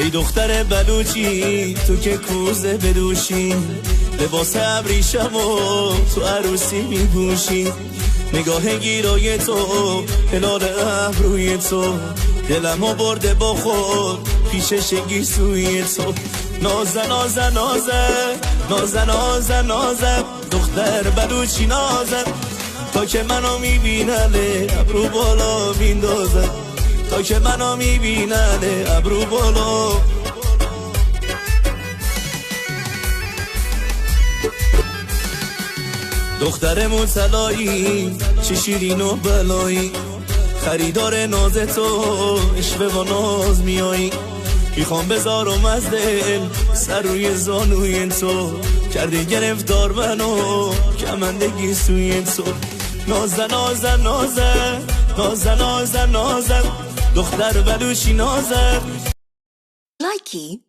ای دختر بلوچی تو که کوزه بدوشی، لباس ابریشم و تو عروسی میپوشی، نگاه گیرای تو هلال ابروی تو، دلمو برده با خود پیشش گیسوی تو. نازن نازن نازن نازن نازن نازن دختر بلوچی نازن، تا که منو میبینه ابرو بالا میندازن، تا که منو میبینه ابرو بالا. دختر طلایی چه شیرین و بلایی، خریدار ناز تو عشوه و ناز میایی، میخوام بذارم از دل سر روی زانوی تو، کردی گرفتار منو کمندگی سوی تو. نازن نازن نازن نازن نازن نازن دختر بلوچی نازن. لایکی